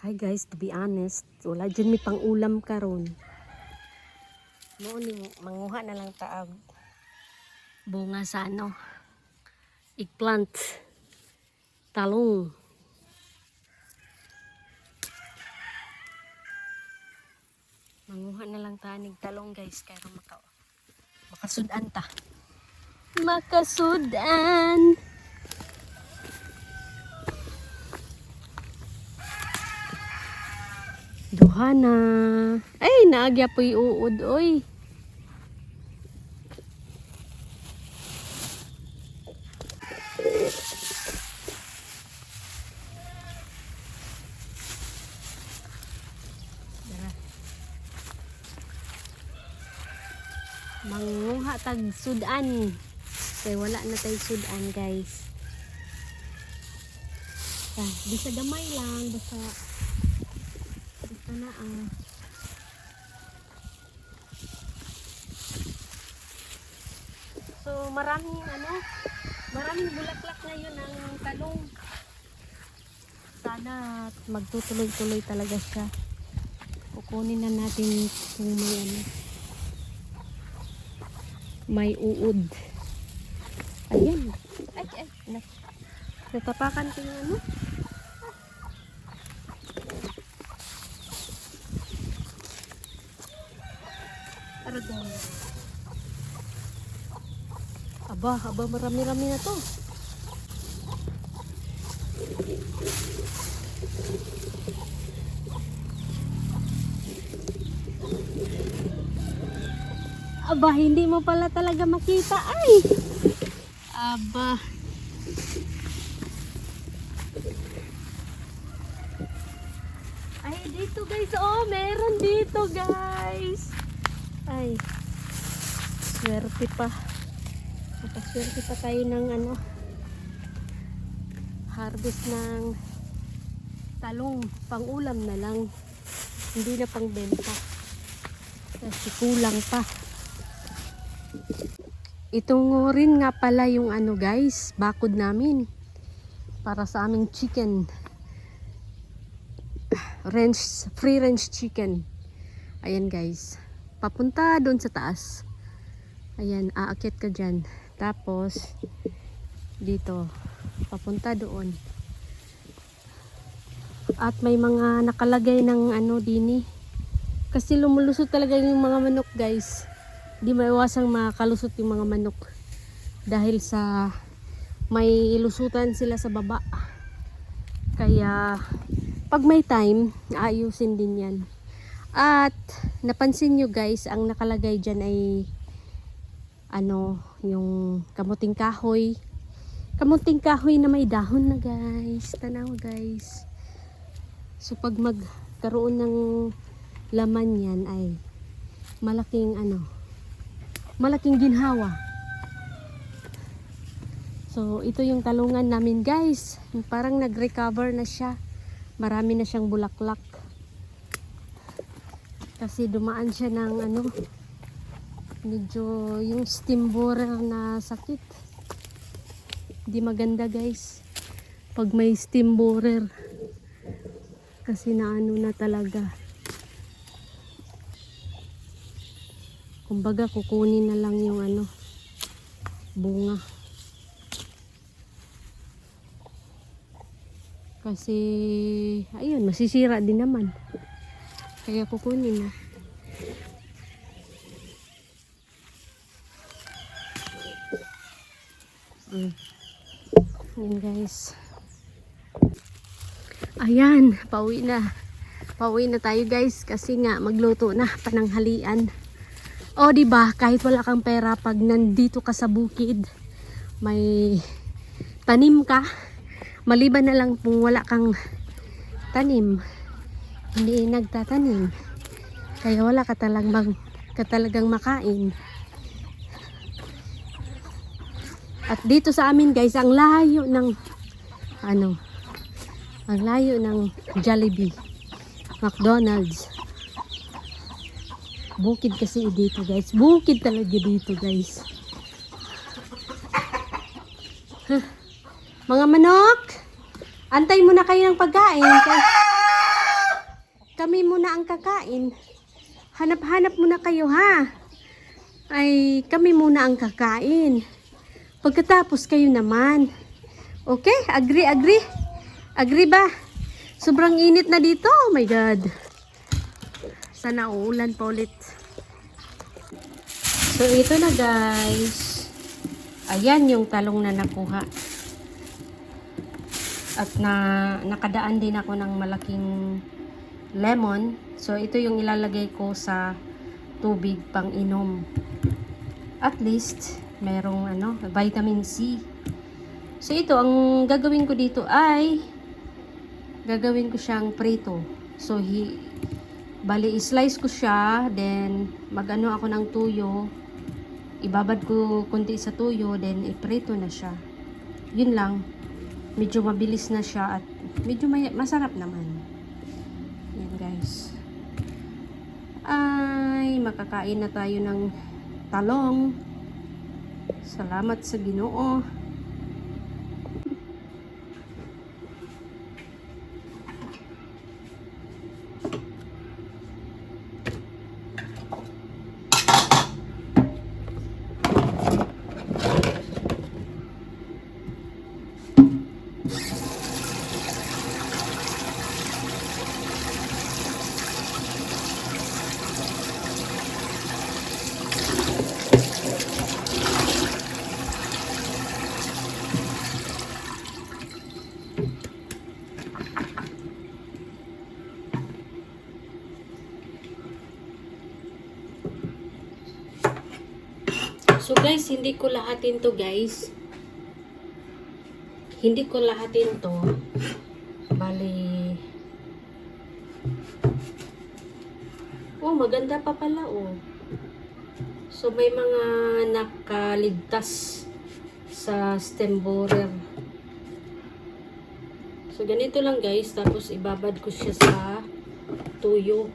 Hi guys, to be honest, wala dyan may pang ulam karon. Noon ni manguha na lang taag bunga sa eggplant, talong. Manguha na lang tanig talong guys, kaya makasudan ta. Makasudan. Duhana. Ay, naagya po'y uod, oy. Manguha tag sudan. Kaya wala na tayo sudan, guys. Bisa damay lang, basta na So maraming bulaklak ngayon ang talong. Sana magtutuloy-tuloy talaga siya. Kukunin na natin kung may uod. Ayan. Ay. Natapakan ko yung Aradong. Aba, marami-rami na to. Aba, hindi mo pala talaga makita. Ay! Aba. Ay, dito guys. Oh, meron dito guys. Ay, swerte pa. Napaswerte pa tayo ng harvest ng talong. Pang-ulam na lang. Hindi na pang benta. Kasi kulang pa. Itong rin nga pala yung guys, bakod namin. Para sa aming chicken. Free range chicken. Ayan guys. Papunta doon sa taas. Ayan, aakyat ka dyan. Tapos, dito, papunta doon. At may mga nakalagay ng dini. Kasi lumulusot talaga yung mga manok guys. Di maiwasang makalusot yung mga manok. Dahil sa may lusutan sila sa baba. Kaya, pag may time, ayusin din yan. At napansin nyo guys, ang nakalagay dyan ay yung kamuting kahoy. Kamuting kahoy na may dahon na guys. Tanaw guys. So pag magkaroon ng laman yan ay malaking malaking ginhawa. So ito yung talungan namin guys. Parang nag-recover na siya. Marami na siyang bulaklak. Kasi dumaan siya ng medyo yung stem borer na sakit. Hindi maganda guys pag may stem borer. Kasi na talaga. Kumbaga kukunin na lang yung bunga. Kasi ayun, masisira din naman. Kaya kukunin na. Ayan guys. Ayan, pauwi na. Pauwi na tayo guys kasi nga magluto na pananghalian. O di ba, kahit wala kang pera pag nandito ka sa bukid, may tanim ka. Maliban na lang kung wala kang tanim. Hindi nagtatanim. Kaya wala ka talagang makain. At dito sa amin guys, ang layo ng Jollibee, McDonald's. Bukid kasi dito guys. Bukid talaga dito guys. Mga manok, antay muna kayo ng pagkain. kami muna ang kakain. Hanap-hanap muna kayo ha. Ay, kami muna ang kakain. Pagkatapos kayo naman. Okay? Agree? Agree ba? Sobrang init na dito. Oh my God. Sana uulan pa ulit. So, ito na guys. Ayan yung talong na nakuha. At nakadaan din ako ng malaking lemon. So, ito yung ilalagay ko sa tubig pang inom. At least, merong vitamin C. So, ito, ang gagawin ko dito ay gagawin ko siyang prito. So, bali, slice ko siya. Then, mag-ano ako ng tuyo. Ibabad ko konti sa tuyo. Then, iprito na siya. Yun lang. Medyo mabilis na siya at medyo masarap naman. Yan guys. Ay, makakain na tayo ng talong. Salamat sa Ginoo. So guys, hindi ko lahatin to guys. Hindi ko lahatin to. Bali. Oh, maganda pa pala oh. So may mga nakaligtas sa stem borer. So ganito lang guys, tapos ibabad ko siya sa tuyo.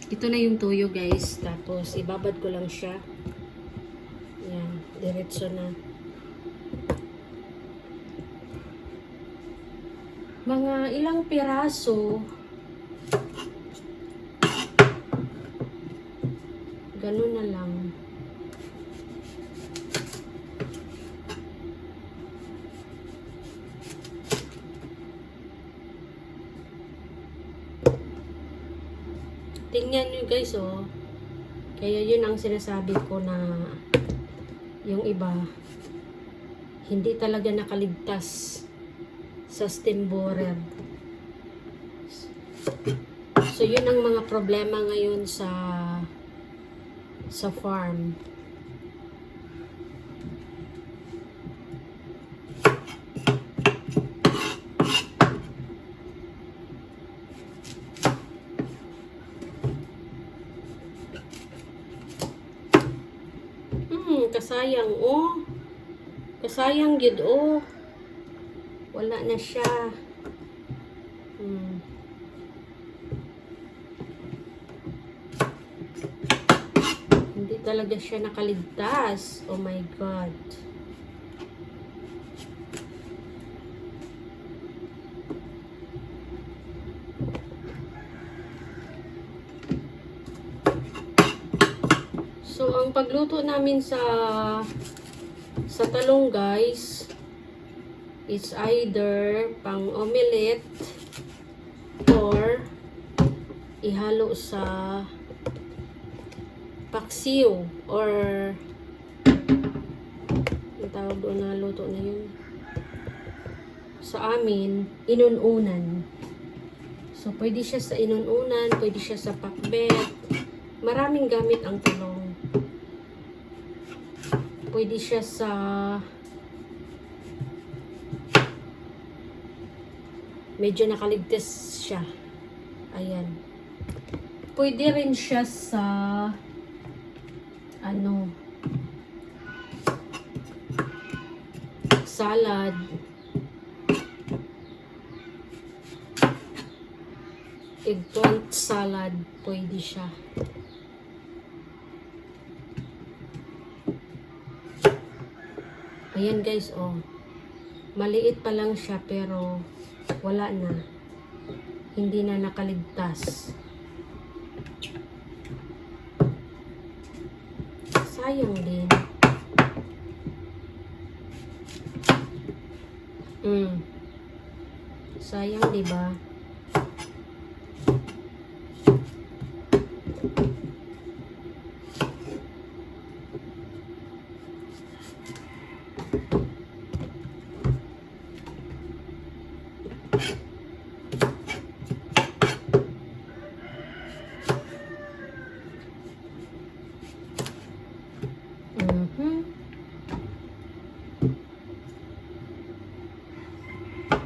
Ito na yung tuyo guys. Tapos ibabad ko lang siya. Yan. Diretso na. Mga ilang piraso. Ganun na lang. Tingnan nyo guys oh. Kaya yun ang sinasabi ko na yung iba hindi talaga nakaligtas sa stem borer. So yun ang mga problema ngayon sa farm. Kasayang oh. Kasayang yun oh. Wala na siya. Hindi talaga siya nakaligtas. Oh my God. So, ang pagluto namin sa talong guys is either pang omelette or ihalo sa paksiw or ang tawag doon na luto na yun sa amin, inununan. So, pwede siya sa inununan, pwede siya sa pakbet. Maraming gamit ang talong. Pwede siya sa medyo nakaligtas siya. Ayan. Pwede rin siya sa salad. Eggplant salad. Pwede siya. Ayan guys, oh. Maliit pa lang siya pero wala na. Hindi na nakaligtas. Sayang din. Sayang, di ba?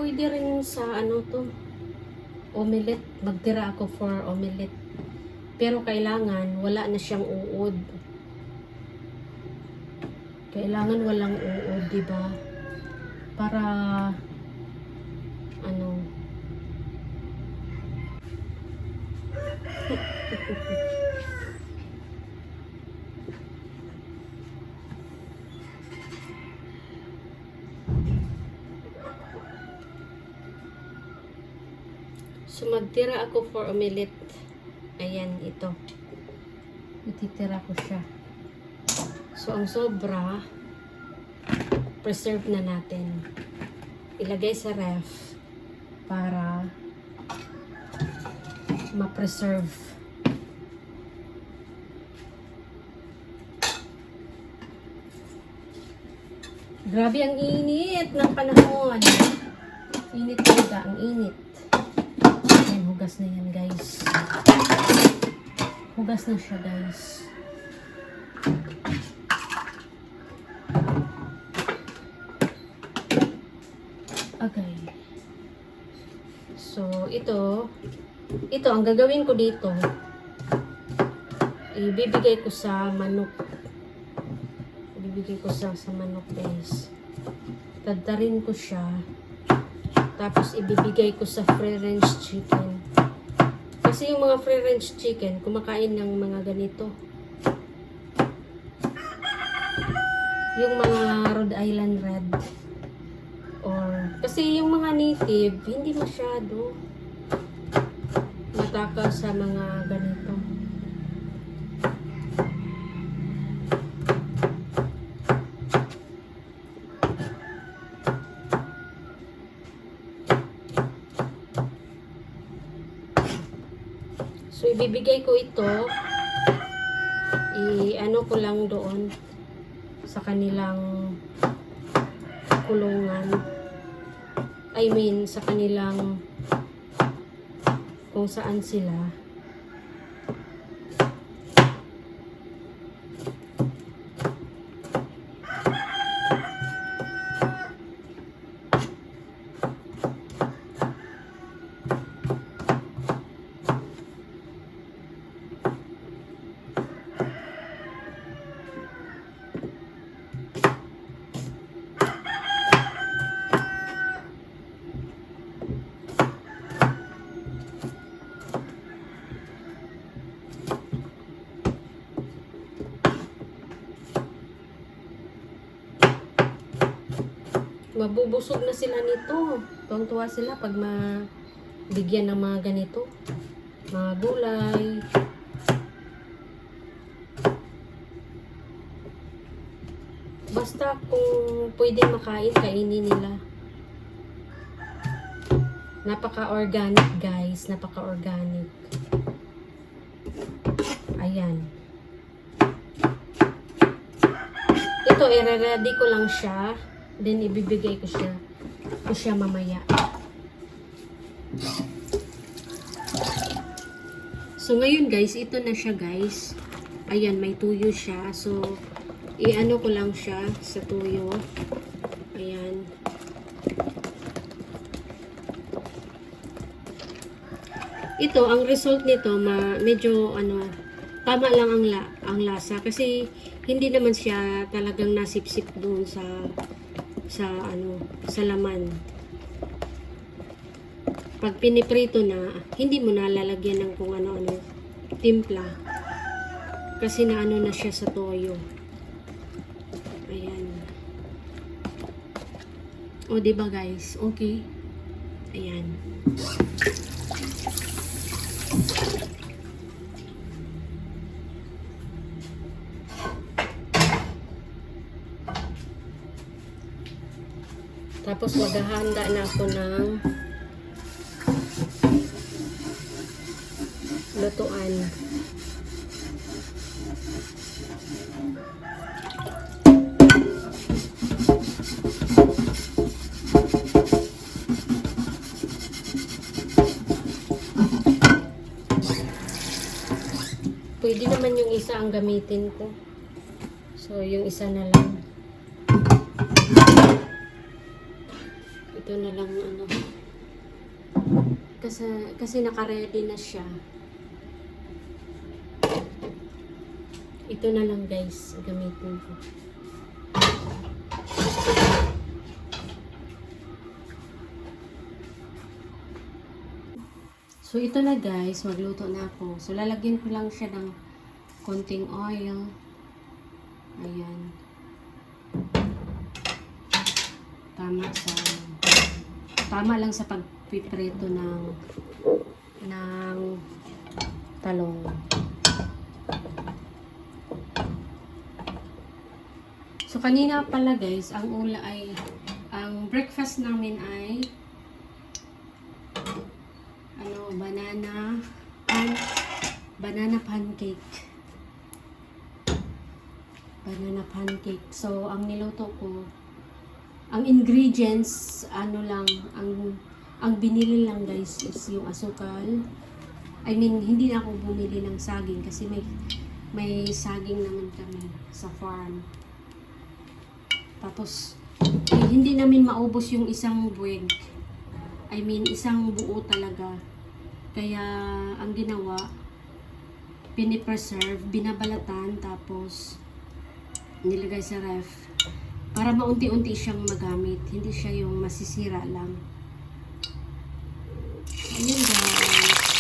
Pwede rin sa ano to, omelette. Magtira ako for omelette. Pero kailangan wala na siyang uod. Kailangan walang uod, di ba? Para ano So, magtira ako for omelette. Ayan, ito. Ititira ko siya. So, ang sobra, preserve na natin. Ilagay sa ref para ma-preserve. Grabe ang init ng panahon. Init talaga, ang init. Ayan, hugas na yan guys. Hugas na siya guys. Okay. So, ito ang gagawin ko dito. Ibibigay ko sa manok. Ibibigay ko sa manok guys. Tadtarin ko siya. Tapos ibibigay ko sa free range chicken. Kasi yung mga free range chicken, kumakain ng mga ganito. Yung mga Rhode Island Red. Or, kasi yung mga native, hindi masyado matakas sa mga ganito. So, ibibigay ko ito, i-ano ko lang doon sa kanilang kulungan. I mean, sa kanilang kung saan sila. Mabubusog na sila nito. Tuwang-tuwa sila pag mabigyan ng mga ganito. Mga gulay. Basta kung pwede makain, kainin nila. Napaka-organic guys. Napaka-organic. Ayan. Ito, i-ready ko lang siya. Then, ibibigay ko siya mamaya. So, ngayon guys, ito na siya guys. Ayan, may tuyo siya. So, i-ano ko lang siya sa tuyo. Ayan. Ito, ang result nito, medyo, tama lang ang lasa. Kasi, hindi naman siya talagang nasipsip doon sa laman. Pag piniprito na, hindi mo na lalagyan ng kung ano-ano timpla. Kasi na siya sa toyo. Ayan. O, diba guys? Okay. Ayan. Tapos maghahanda na ako ng lutuan. Pwede naman yung isa ang gamitin ko. So, yung isa na lang. Ito na lang ano. Kasi naka-ready na siya. Ito na lang guys, gamitin ko. So, ito na guys, magluto na ako. So, lalagyan ko lang siya ng konting oil. Ayan. Tama lang sa pagpiprito ng talong. So, kanina pala guys, ang breakfast namin ay banana pancake. Banana pancake. So, ang niluto ko, ang ingredients, ang binili lang guys is yung asukal. I mean, hindi na ako bumili ng saging kasi may saging naman kami sa farm. Tapos, hindi namin maubos yung isang buwig. I mean, isang buo talaga. Kaya, ang ginawa, pinipreserve, binabalatan, tapos, nilagay sa ref. Para maunti-unti siyang magamit. Hindi siya yung masisira lang. Ayun guys.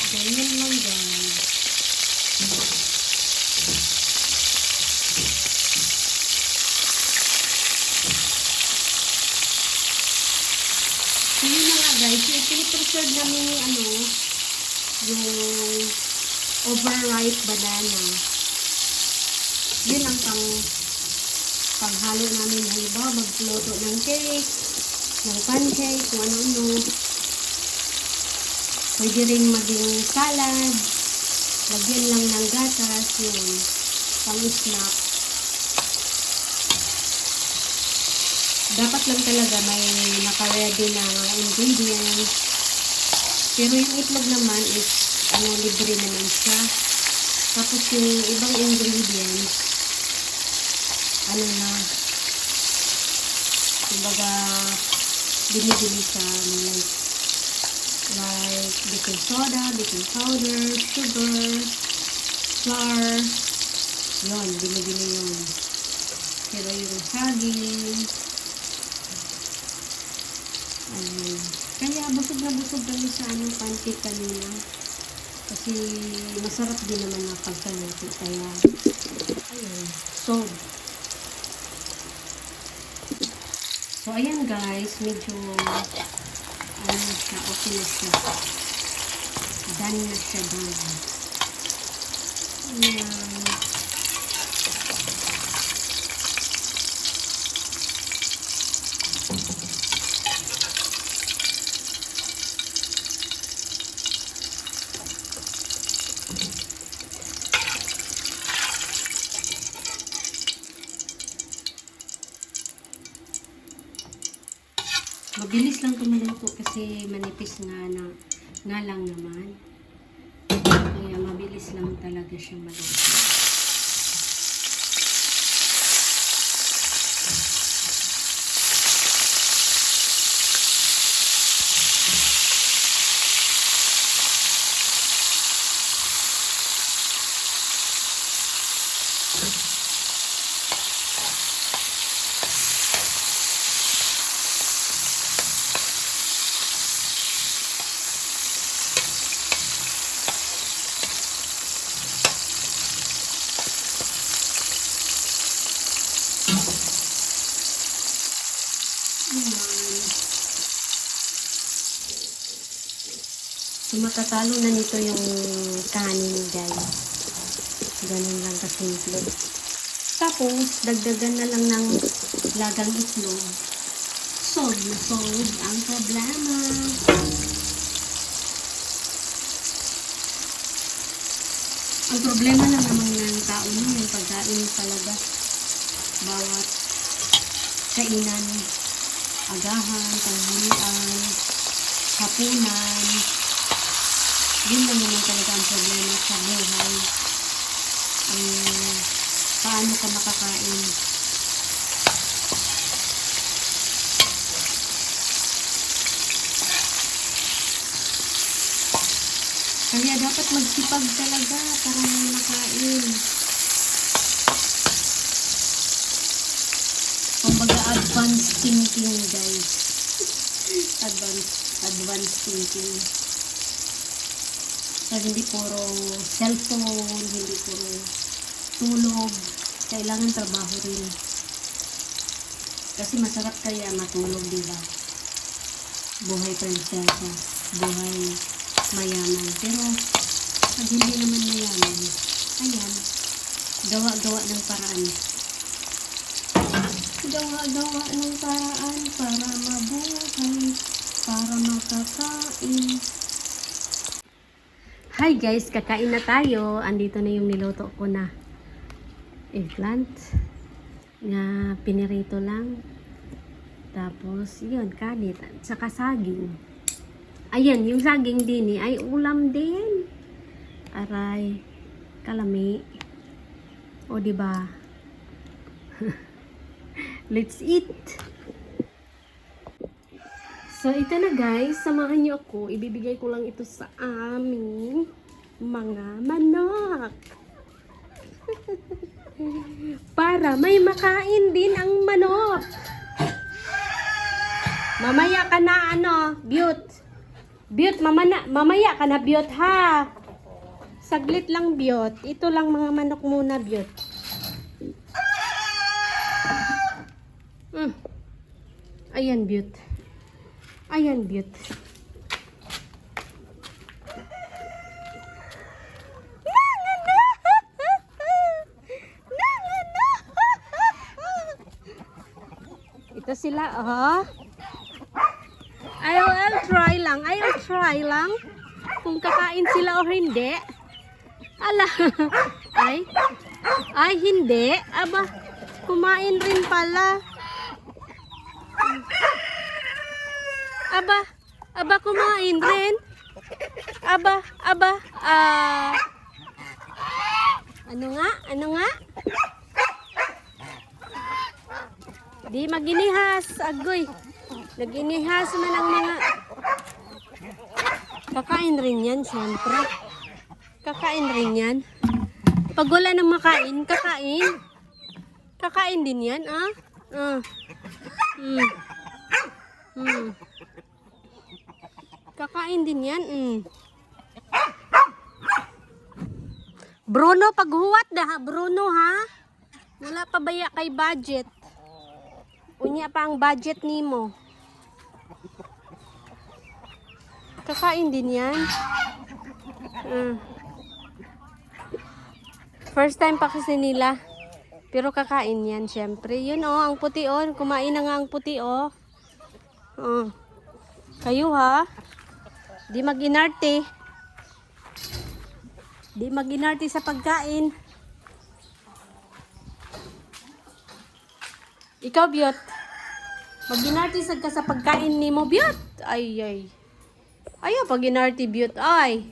Ganyan lang guys. So yun na nga guys, pinipreserve namin yung overripe banana. Yun ang panghalo namin. Halimbawa, magluto ng cake, ng pancake, kung ano-ano. Pwede rin maging salad. Lagyan lang ng gatas, yun. Pang-snack. Dapat lang talaga may naka-ready na ingredients. Pero yung itlog naman is, libre naman siya. Tapos yung ibang ingredients, kumbaga, binibili sa like baking soda, baking powder, sugar, flour, yun, binibili yun. Pero yung saging, kaya busog na busog kami sa pancake kanina. Kasi masarap din naman na pagkaluto. Kaya, ayun, so ayan guys, medyo okay na siya. Done na siya doon. Ayan. Mabilis lang tumuloto kasi manipis nga lang naman. Kaya mabilis lang talaga siya maluto. Ayan. So, matatalo na nito yung kanin, guys. Ganun lang kasimple. Tapos, dagdagan na lang ng lagang itlog. Solve na solve ang problema. Ang problema lang naman ng tao nun, yung pagkain talaga. Bawat kainan, agahan, tanghalian, hapunan. Yun lang naman talaga ang problema sa buhay. Paano ka makakain. Kaya dapat magsipag talaga para makain. Kumbaga advanced thinking, guys. Advanced thinking. So, hindi puro cellphone, hindi puro tulog. Kailangan trabaho rin. Kasi masarap kaya matulog, diba? Buhay prinsesa. Buhay mayaman. Pero, pag hindi naman mayaman, ayan, gawa-gawa ng paraan. Gawa-gawa ng paraan para mabuhay, para makakain. Hi guys, kakain na tayo. Andito na yung niluto ko na eggplant na pinirito lang. Tapos, yun, kanin at saka saging. Ayan, yung saging din ay ulam din. Aray, kalami. O, diba? Let's eat! So, ito na guys. Samahan niyo ako. Ibibigay ko lang ito sa aming mga manok. Para may makain din ang manok. Mamaya ka na, Beaut. Beaut, mamaya ka na, Beaut, ha? Saglit lang, Beaut. Ito lang mga manok muna, Beaut. Ayan, Beaut. Ayan, Beaut. Ito sila, oh. I'll try lang. Kung kakain sila o hindi. Ala. Ay, hindi. Aba, kumain rin pala. Aba, kumain rin. Aba, ano nga? Di maginihas, agoy. Naginihas man ang mga... Kakain rin yan, syempre. Kakain rin yan. Pag wala nang makain, kakain. Kakain din yan, ah. Kakain din yan, Bruno, paghuwat dah, Bruno, ha? Wala pa baya kay budget. Unya pa ang budget nimo. Kakain din yan. First time pa kasi nila. Pero kakain yan, syempre. Yun, ang puti, Kumain na nga ang puti, Kayo, ha? Di mag-inarte. Di mag-inarte sa pagkain. Ikaw, Biot. Mag-inarte ka sa pagkain ni mo, Biot. Ay. Ayaw pag-inarte, Biot. Ay.